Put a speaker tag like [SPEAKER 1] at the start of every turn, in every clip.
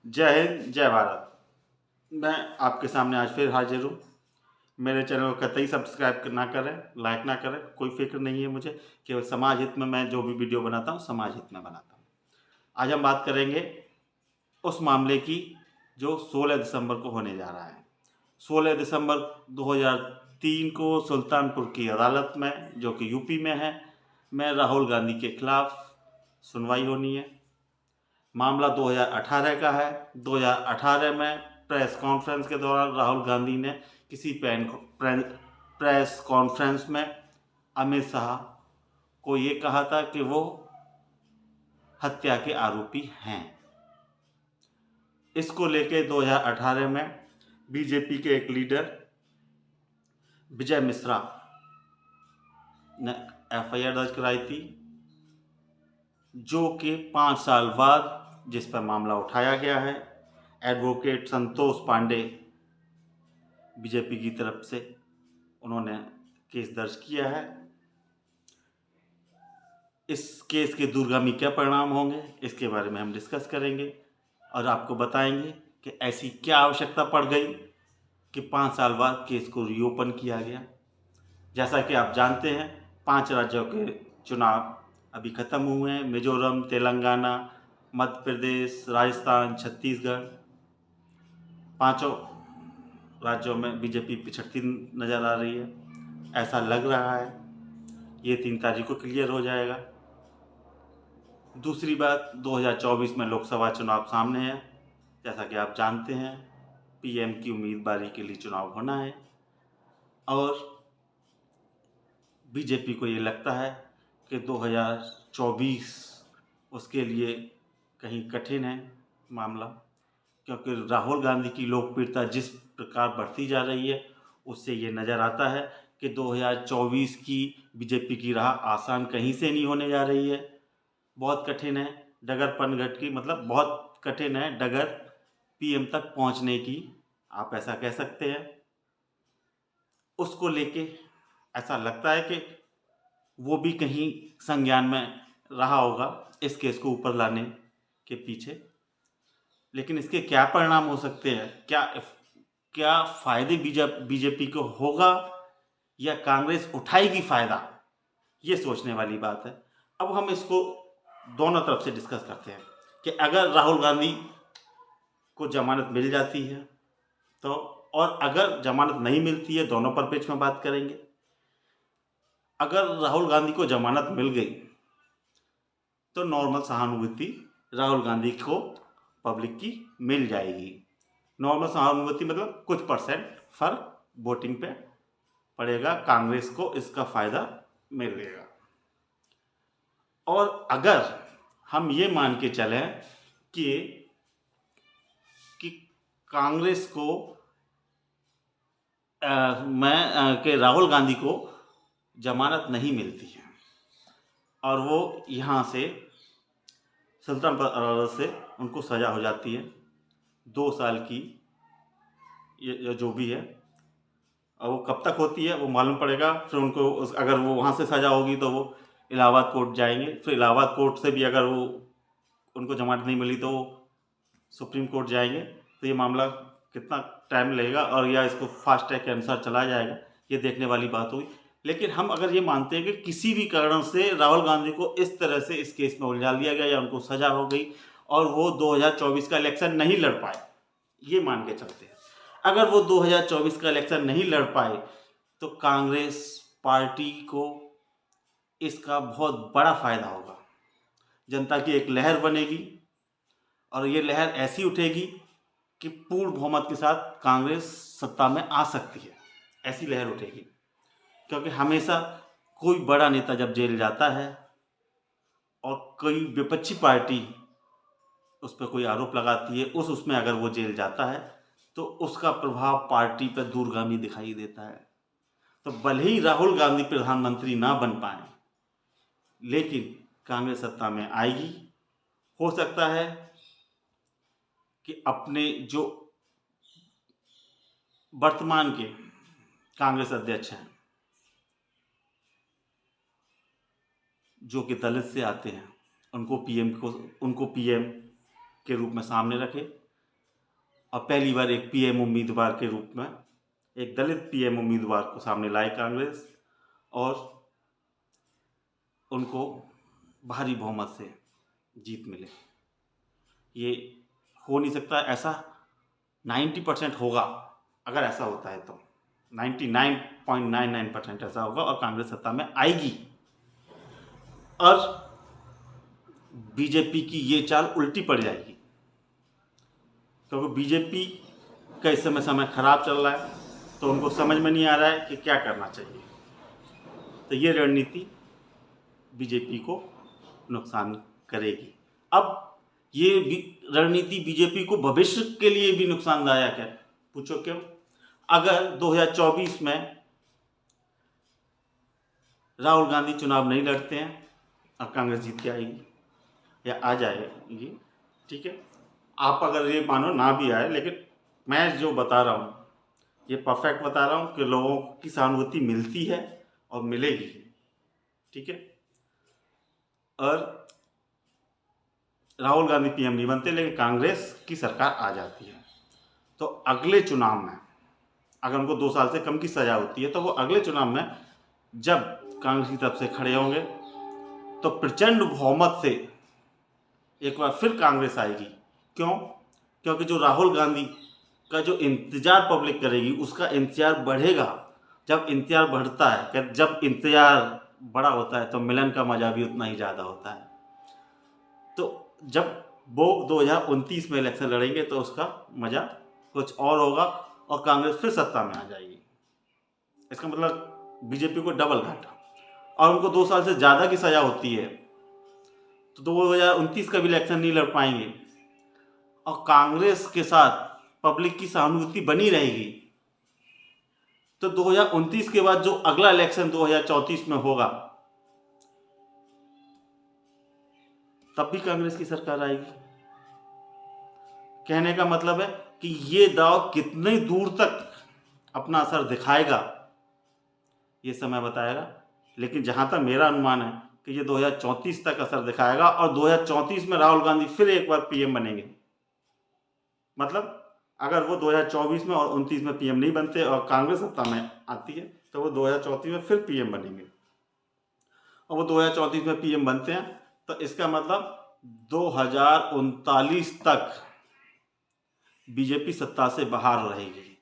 [SPEAKER 1] जय हिंद, जय भारत। मैं आपके सामने आज फिर हाजिर हूँ। मेरे चैनल को कतई सब्सक्राइब ना करें, लाइक ना करें, कोई फिक्र नहीं है मुझे। केवल समाज हित में मैं जो भी वीडियो बनाता हूँ समाज हित में बनाता हूँ। आज हम बात करेंगे उस मामले की जो 16 दिसंबर को होने जा रहा है। 16 दिसंबर 2003 को सुल्तानपुर की अदालत में, जो कि यूपी में है, में राहुल गांधी के खिलाफ सुनवाई होनी है। मामला 2018 का है। 2018 में प्रेस कॉन्फ्रेंस के दौरान राहुल गांधी ने किसी प्रेस कॉन्फ्रेंस में अमित शाह को ये कहा था कि वो हत्या के आरोपी हैं। इसको लेके 2018 में बीजेपी के एक लीडर विजय मिश्रा ने एफआईआर दर्ज कराई थी, जो कि 5 साल बाद जिस पर मामला उठाया गया है। एडवोकेट संतोष पांडे बीजेपी की तरफ से उन्होंने केस दर्ज किया है। इस केस के दूरगामी क्या परिणाम होंगे, इसके बारे में हम डिस्कस करेंगे और आपको बताएंगे कि ऐसी क्या आवश्यकता पड़ गई कि 5 साल बाद केस को रीओपन किया गया। जैसा कि आप जानते हैं, 5 राज्यों के चुनाव अभी खत्म हुए हैं। मिजोरम, तेलंगाना, मध्य प्रदेश, राजस्थान, छत्तीसगढ़, पांचों राज्यों में बीजेपी पिछड़ती नज़र आ रही है। ऐसा लग रहा है ये 3 तारीख को क्लियर हो जाएगा। दूसरी बात, 2024 में लोकसभा चुनाव सामने है। जैसा कि आप जानते हैं, पीएम की उम्मीदवारी के लिए चुनाव होना है और बीजेपी को ये लगता है कि 2024 उसके लिए कहीं कठिन है मामला, क्योंकि राहुल गांधी की लोकप्रियता जिस प्रकार बढ़ती जा रही है उससे ये नज़र आता है कि 2024 की बीजेपी की राह आसान कहीं से नहीं होने जा रही है। बहुत कठिन है डगर पनघट की, मतलब बहुत कठिन है डगर पीएम तक पहुंचने की, आप ऐसा कह सकते हैं। उसको लेके ऐसा लगता है कि वो भी कहीं संज्ञान में रहा होगा इस केस को ऊपर लाने के पीछे। लेकिन इसके क्या परिणाम हो सकते हैं, क्या क्या फायदे बीजेपी को होगा या कांग्रेस उठाएगी फायदा, ये सोचने वाली बात है। अब हम इसको दोनों तरफ से डिस्कस करते हैं कि अगर राहुल गांधी को जमानत मिल जाती है तो, और अगर जमानत नहीं मिलती है, दोनों पर पेच में बात करेंगे। अगर राहुल गांधी को जमानत मिल गई तो नॉर्मल सहानुभूति राहुल गांधी को पब्लिक की मिल जाएगी। नॉर्मल सहानुभूति मतलब कुछ परसेंट फर्क वोटिंग पे पड़ेगा, कांग्रेस को इसका फायदा मिलेगा। और अगर हम ये मान के चलें कि कांग्रेस को राहुल गांधी को जमानत नहीं मिलती है और वो यहाँ से सुल्तानपुर अदालत से उनको सज़ा हो जाती है 2 साल की, ये जो भी है। और वो कब तक होती है वो मालूम पड़ेगा। फिर उनको अगर वो वहाँ से सज़ा होगी तो वो इलाहाबाद कोर्ट जाएंगे, फिर इलाहाबाद कोर्ट से भी अगर वो उनको जमानत नहीं मिली तो वो सुप्रीम कोर्ट जाएंगे। तो ये मामला कितना टाइम लगेगा और या इसको फास्ट ट्रैक के अनुसार चला जाएगा, ये देखने वाली बात हुई। लेकिन हम अगर ये मानते हैं कि किसी भी कारण से राहुल गांधी को इस तरह से इस केस में उलझा लिया गया या उनको सजा हो गई और वो 2024 का इलेक्शन नहीं लड़ पाए, ये मान के चलते हैं। अगर वो 2024 का इलेक्शन नहीं लड़ पाए तो कांग्रेस पार्टी को इसका बहुत बड़ा फायदा होगा। जनता की एक लहर बनेगी और ये लहर ऐसी उठेगी कि पूर्ण बहुमत के साथ कांग्रेस सत्ता में आ सकती है। ऐसी लहर उठेगी, क्योंकि हमेशा कोई बड़ा नेता जब जेल जाता है और कोई विपक्षी पार्टी उस पर कोई आरोप लगाती है, उसमें अगर वो जेल जाता है तो उसका प्रभाव पार्टी पर दूरगामी दिखाई देता है। तो भले ही राहुल गांधी प्रधानमंत्री ना बन पाए, लेकिन कांग्रेस सत्ता में आएगी। हो सकता है कि अपने जो वर्तमान के कांग्रेस अध्यक्ष हैं, जो कि दलित से आते हैं, उनको पीएम के रूप में सामने रखे और पहली बार एक पीएम उम्मीदवार के रूप में एक दलित पीएम उम्मीदवार को सामने लाए कांग्रेस, और उनको भारी बहुमत से जीत मिले। ये हो नहीं सकता, ऐसा 90% होगा। अगर ऐसा होता है तो 99.99% ऐसा होगा और कांग्रेस सत्ता में आएगी। और बीजेपी की ये चाल उल्टी पड़ जाएगी, क्योंकि बीजेपी का इस समय खराब चल रहा है, तो उनको समझ में नहीं आ रहा है कि क्या करना चाहिए। तो ये रणनीति बीजेपी को नुकसान करेगी। अब ये रणनीति बीजेपी को भविष्य के लिए भी नुकसानदायक है। पूछो क्यों? अगर 2024 में राहुल गांधी चुनाव नहीं लड़ते हैं और कांग्रेस जीत के आएगी या आ जाएगी, ठीक है, आप अगर ये मानो ना भी आए, लेकिन मैं जो बता रहा हूँ ये परफेक्ट बता रहा हूँ कि लोगों की सहानुभूति मिलती है और मिलेगी, ठीक है। और राहुल गांधी पीएम नहीं बनते, लेकिन कांग्रेस की सरकार आ जाती है, तो अगले चुनाव में अगर उनको 2 साल से कम की सजा होती है, तो वो अगले चुनाव में जब कांग्रेस की तरफ से खड़े होंगे तो प्रचंड बहुमत से एक बार फिर कांग्रेस आएगी। क्यों? क्योंकि जो राहुल गांधी का जो इंतजार पब्लिक करेगी, उसका इंतजार बढ़ेगा। जब इंतजार बढ़ता है, जब इंतजार बड़ा होता है, तो मिलन का मजा भी उतना ही ज़्यादा होता है। तो जब वो 2029 में इलेक्शन लड़ेंगे तो उसका मजा कुछ और होगा और कांग्रेस फिर सत्ता में आ जाएगी। इसका मतलब बीजेपी को डबल घाटा, और उनको 2 साल से ज़्यादा की सजा होती है, तो 2029 का भी इलेक्शन नहीं लड़ पाएंगे और कांग्रेस के साथ पब्लिक की सहानुभूति बनी रहेगी। तो 2029 के बाद जो अगला इलेक्शन 2034 में होगा, तब भी कांग्रेस की सरकार आएगी। कहने का मतलब है कि ये दांव कितने दूर तक अपना असर दिखाएगा ये समय बताएगा, लेकिन जहां तक मेरा अनुमान है कि ये 2034 तक असर दिखाएगा और 2034 में राहुल गांधी फिर एक बार पीएम बनेंगे। मतलब अगर वो 2024 में और 29 में पीएम नहीं बनते और कांग्रेस सत्ता में आती है, तो वो 2034 में फिर पीएम बनेंगे, और वो 2034 में पीएम बनते हैं, तो इसका मतलब 2039 तक बीजेपी सत्ता से बाहर रहेगी,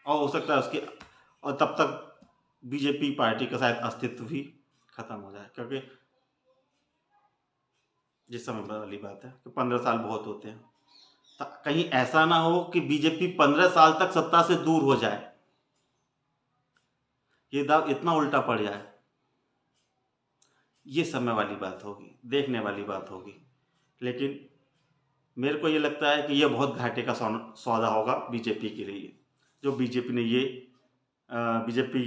[SPEAKER 1] और हो सकता है उसकी, और तब तक बीजेपी पार्टी का शायद अस्तित्व भी खत्म हो जाए, क्योंकि जिस समय वाली बात है कि 15 साल बहुत होते हैं। कहीं ऐसा ना हो कि बीजेपी 15 साल तक सत्ता से दूर हो जाए, ये दाव इतना उल्टा पड़ जाए। ये समय वाली बात होगी, देखने वाली बात होगी, लेकिन मेरे को ये लगता है कि ये बहुत घाटे का सौदा होगा बीजेपी के लिए। जो बीजेपी ने ये बीजेपी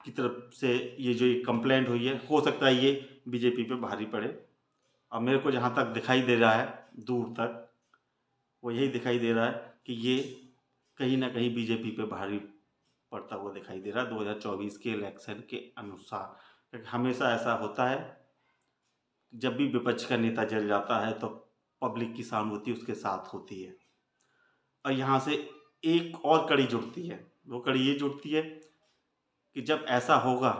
[SPEAKER 1] की तरफ से ये जो कंप्लेंट हुई है, हो सकता है ये बीजेपी पे भारी पड़े, और मेरे को जहाँ तक दिखाई दे रहा है दूर तक, वो यही दिखाई दे रहा है कि ये कहीं ना कहीं बीजेपी पे भारी पड़ता हुआ दिखाई दे रहा है 2024 के इलेक्शन के अनुसार। क्योंकि हमेशा ऐसा होता है, जब भी विपक्ष का नेता जल जाता है तो पब्लिक की सहानुभूति उसके साथ होती है। और यहाँ से एक और कड़ी जुड़ती है, वो कड़ी ये जुड़ती है कि जब ऐसा होगा,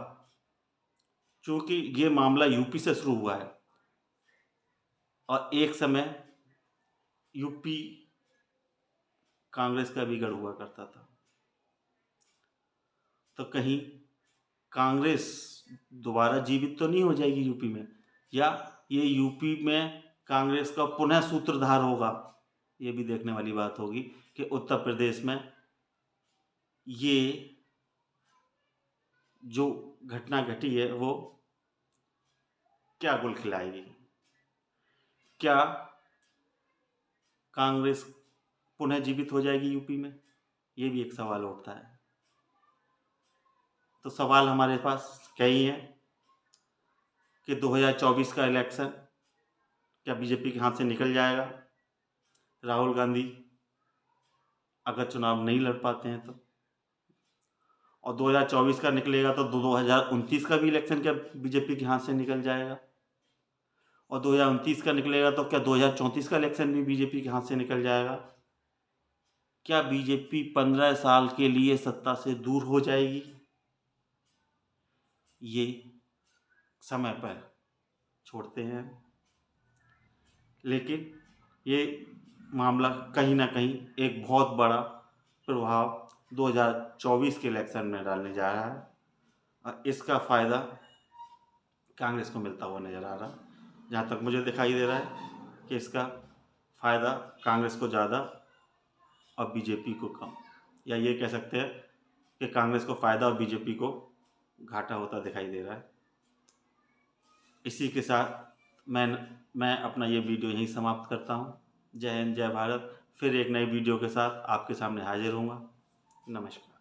[SPEAKER 1] चूँकि ये मामला यूपी से शुरू हुआ है और एक समय यूपी कांग्रेस का भी गढ़ हुआ करता था, तो कहीं कांग्रेस दोबारा जीवित तो नहीं हो जाएगी यूपी में, या ये यूपी में कांग्रेस का पुनः सूत्रधार होगा। ये भी देखने वाली बात होगी कि उत्तर प्रदेश में ये जो घटना घटी है वो क्या गुल खिलाएगी। क्या कांग्रेस पुनः जीवित हो जाएगी यूपी में? ये भी एक सवाल उठता है। तो सवाल हमारे पास कई हैं कि 2024 का इलेक्शन क्या बीजेपी के हाथ से निकल जाएगा, राहुल गांधी अगर चुनाव नहीं लड़ पाते हैं तो, और 2024 का निकलेगा तो 2029 का भी इलेक्शन क्या बीजेपी के हाथ से निकल जाएगा, और 2029 का निकलेगा तो क्या 2034 का इलेक्शन भी बीजेपी के हाथ से निकल जाएगा। क्या बीजेपी 15 साल के लिए सत्ता से दूर हो जाएगी? ये समय पर छोड़ते हैं, लेकिन ये मामला कहीं ना कहीं एक बहुत बड़ा प्रभाव 2024 के इलेक्शन में डालने जा रहा है और इसका फ़ायदा कांग्रेस को मिलता हुआ नज़र आ रहा। जहाँ तक मुझे दिखाई दे रहा है कि इसका फ़ायदा कांग्रेस को ज़्यादा और बीजेपी को कम, या ये कह सकते हैं कि कांग्रेस को फ़ायदा और बीजेपी को घाटा होता दिखाई दे रहा है। इसी के साथ मैं अपना ये वीडियो यहीं समाप्त करता हूँ। जय हिंद, जय भारत। फिर एक नई वीडियो के साथ आपके सामने हाजिर होऊंगा। नमस्कार।